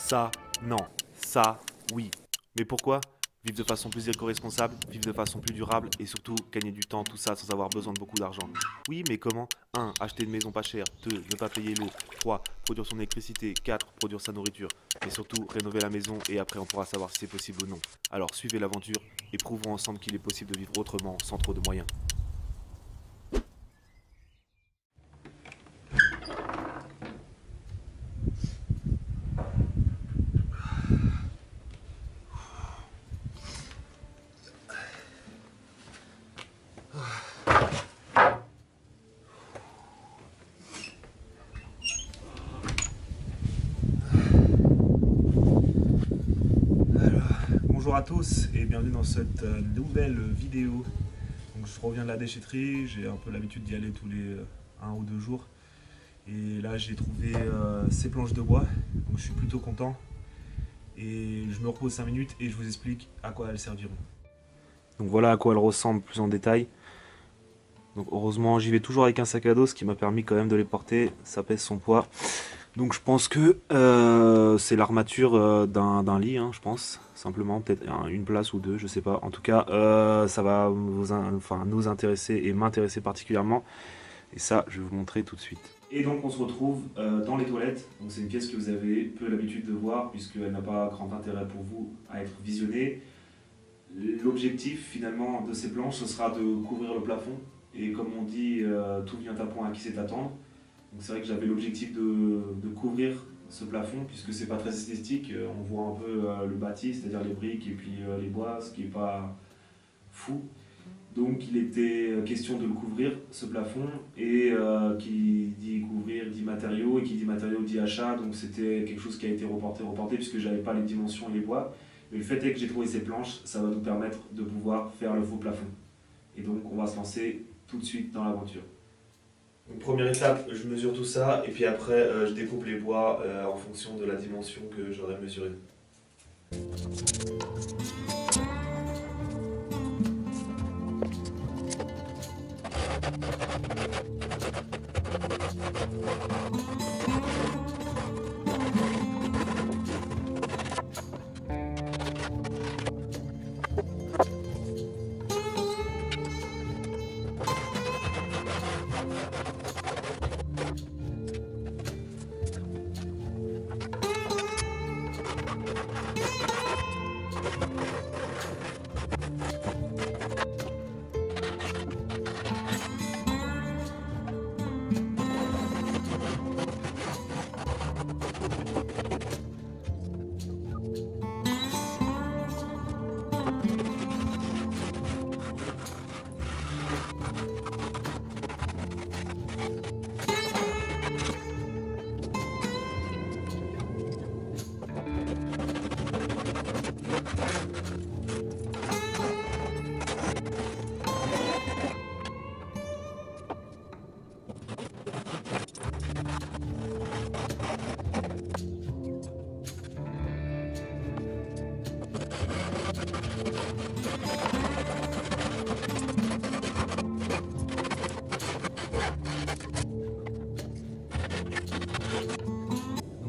Ça, non. Ça, oui. Mais pourquoi? Vivre de façon plus éco-responsable, vivre de façon plus durable et surtout gagner du temps, tout ça sans avoir besoin de beaucoup d'argent. Oui, mais comment? 1. Acheter une maison pas chère. 2. Ne pas payer l'eau. 3. Produire son électricité. 4. Produire sa nourriture. Mais surtout, rénover la maison et après on pourra savoir si c'est possible ou non. Alors suivez l'aventure et prouvons ensemble qu'il est possible de vivre autrement sans trop de moyens. Bonjour à tous et bienvenue dans cette nouvelle vidéo. Donc, je reviens de la déchetterie, j'ai un peu l'habitude d'y aller tous les 1 ou 2 jours. Et là j'ai trouvé ces planches de bois, donc je suis plutôt content. Et je me repose 5 minutes et je vous explique à quoi elles serviront. Donc voilà à quoi elles ressemblent plus en détail. Donc heureusement j'y vais toujours avec un sac à dos, ce qui m'a permis quand même de les porter, ça pèse son poids. Donc je pense que c'est l'armature d'un lit, hein, je pense, simplement, peut-être une place ou deux, je sais pas. En tout cas, ça va nous intéresser et m'intéresser particulièrement. Et ça, je vais vous montrer tout de suite. Et donc on se retrouve dans les toilettes. Donc c'est une pièce que vous avez peu l'habitude de voir, puisqu'elle n'a pas grand intérêt pour vous à être visionnée. L'objectif finalement de ces planches, ce sera de couvrir le plafond. Et comme on dit, tout vient à point à qui sait attendre. Donc c'est vrai que j'avais l'objectif de couvrir ce plafond, puisque c'est pas très esthétique. On voit un peu le bâti, c'est-à-dire les briques et puis les bois, ce qui n'est pas fou. Donc il était question de le couvrir, ce plafond, et qui dit couvrir dit matériaux, et qui dit matériaux dit achat, donc c'était quelque chose qui a été reporté, puisque j'avais pas les dimensions et les bois. Mais le fait est que j'ai trouvé ces planches, ça va nous permettre de pouvoir faire le faux plafond. Et donc on va se lancer tout de suite dans l'aventure. Donc, première étape, je mesure tout ça, et puis après je découpe les bois en fonction de la dimension que j'aurais mesurée.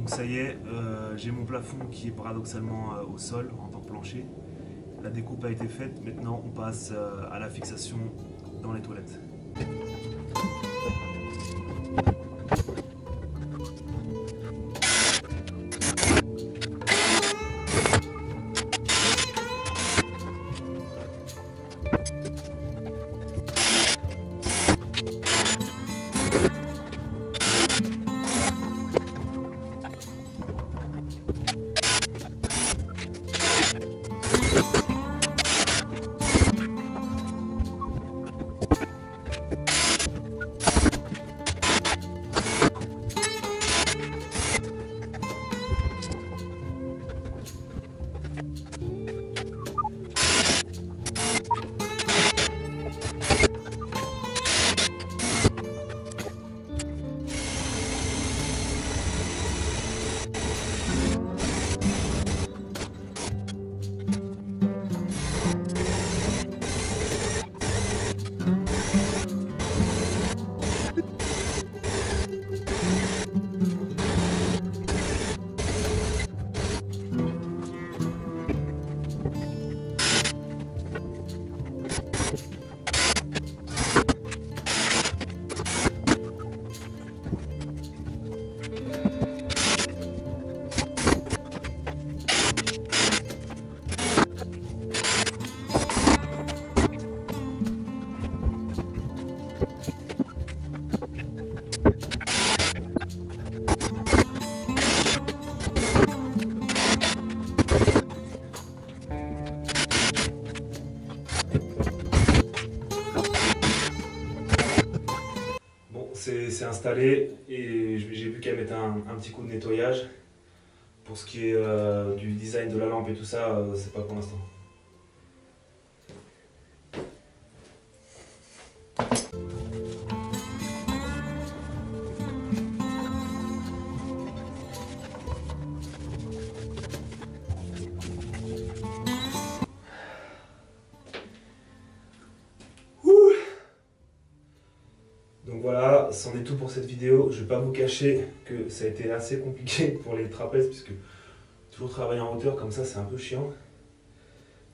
Ça y est, j'ai mon plafond qui est paradoxalement au sol en tant que plancher. La découpe a été faite, maintenant on passe à la fixation dans les toilettes. laisser installer et j'ai vu qu'elle mettait un petit coup de nettoyage. Pour ce qui est du design de la lampe et tout ça, c'est pas pour l'instant. Donc voilà, c'en est tout pour cette vidéo. Je vais pas vous cacher que ça a été assez compliqué pour les trapèzes puisque toujours travailler en hauteur comme ça c'est un peu chiant.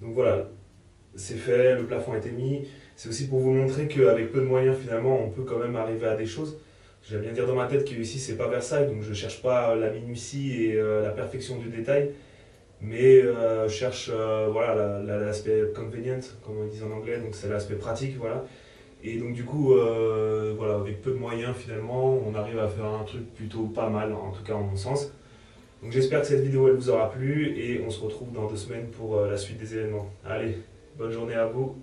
Donc voilà, c'est fait, le plafond a été mis. C'est aussi pour vous montrer qu'avec peu de moyens finalement on peut quand même arriver à des choses. J'aime bien dire dans ma tête que ici c'est pas Versailles, donc je cherche pas la minutie et la perfection du détail. Mais je cherche voilà, l'aspect convenient, comme on dit en anglais, donc c'est l'aspect pratique. Voilà. Et donc du coup, voilà, avec peu de moyens finalement, on arrive à faire un truc plutôt pas mal, en tout cas en mon sens. Donc j'espère que cette vidéo elle vous aura plu et on se retrouve dans 2 semaines pour la suite des événements. Allez, bonne journée à vous.